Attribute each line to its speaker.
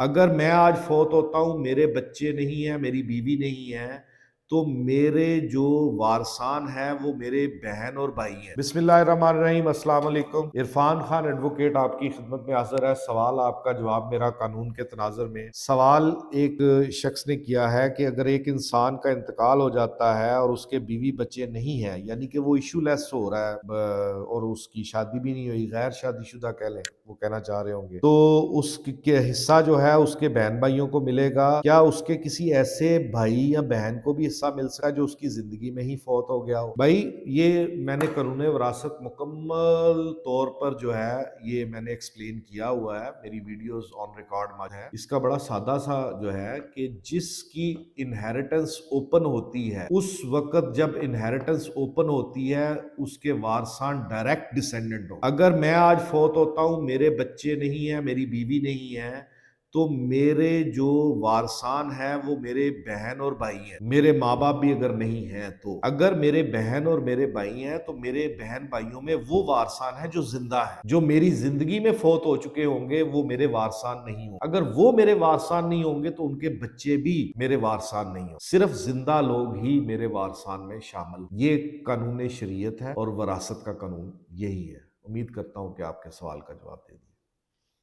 Speaker 1: اگر میں آج فوت ہوتا ہوں، میرے بچے نہیں ہیں، میری بیوی نہیں ہے، تو میرے جو وارثان ہیں وہ میرے بہن اور بھائی ہیں۔ بسم اللہ الرحمن الرحیم۔ السلام علیکم۔ عرفان خان ایڈوکیٹ آپ کی خدمت میں حاضر ہے۔ سوال آپ کا جواب میرا قانون کے تناظر میں۔ سوال ایک شخص نے کیا ہے کہ اگر ایک انسان کا انتقال ہو جاتا ہے اور اس کے بیوی بچے نہیں ہیں، یعنی کہ وہ ایشو لیس ہو رہا ہے اور اس کی شادی بھی نہیں ہوئی، غیر شادی شدہ کہہ لیں، وہ کہنا چاہ رہے ہوں گے، تو اس کے حصہ جو ہے اس کے بہن بھائیوں کو ملے گا؟ کیا اس کے کسی ایسے بھائی یا بہن کو بھی حصہ مل سکتا ہے جو اس کی زندگی میں ہی فوت ہو گیا ہو؟ بھائی یہ میں نے قانون وراثت مکمل طور پر جو ہے یہ میں نے ایکسپلین کیا ہوا ہے، میری ویڈیوز آن ریکارڈ میں ہے۔ اس کا بڑا سادہ سا جو ہے کہ جس کی انہیریٹنس اوپن ہوتی ہے، اس وقت جب انہیریٹنس اوپن ہوتی ہے اس کے وارثان ڈائریکٹ ڈسینڈنٹ ہو۔ اگر میں آج فوت ہوتا ہوں، میرے بچے نہیں ہیں، میری بیوی نہیں ہے، تو میرے جو وارثان ہیں وہ میرے بہن اور بھائی ہیں، میرے ماں باپ بھی اگر نہیں ہیں تو۔ اگر میرے بہن اور میرے بھائی ہیں تو میرے بہن بھائیوں میں وہ وارثان ہیں جو زندہ ہیں، جو میری زندگی میں فوت ہو چکے ہوں گے وہ میرے وارثان نہیں ہوں۔ اگر وہ میرے وارثان نہیں ہوں گے تو ان کے بچے بھی میرے وارثان نہیں ہوں، صرف زندہ لوگ ہی میرے وارثان میں شامل۔ یہ قانون شریعت ہے اور وراثت کا قانون یہی ہے۔ امید کرتا ہوں کہ آپ کے سوال کا جواب دے دیا۔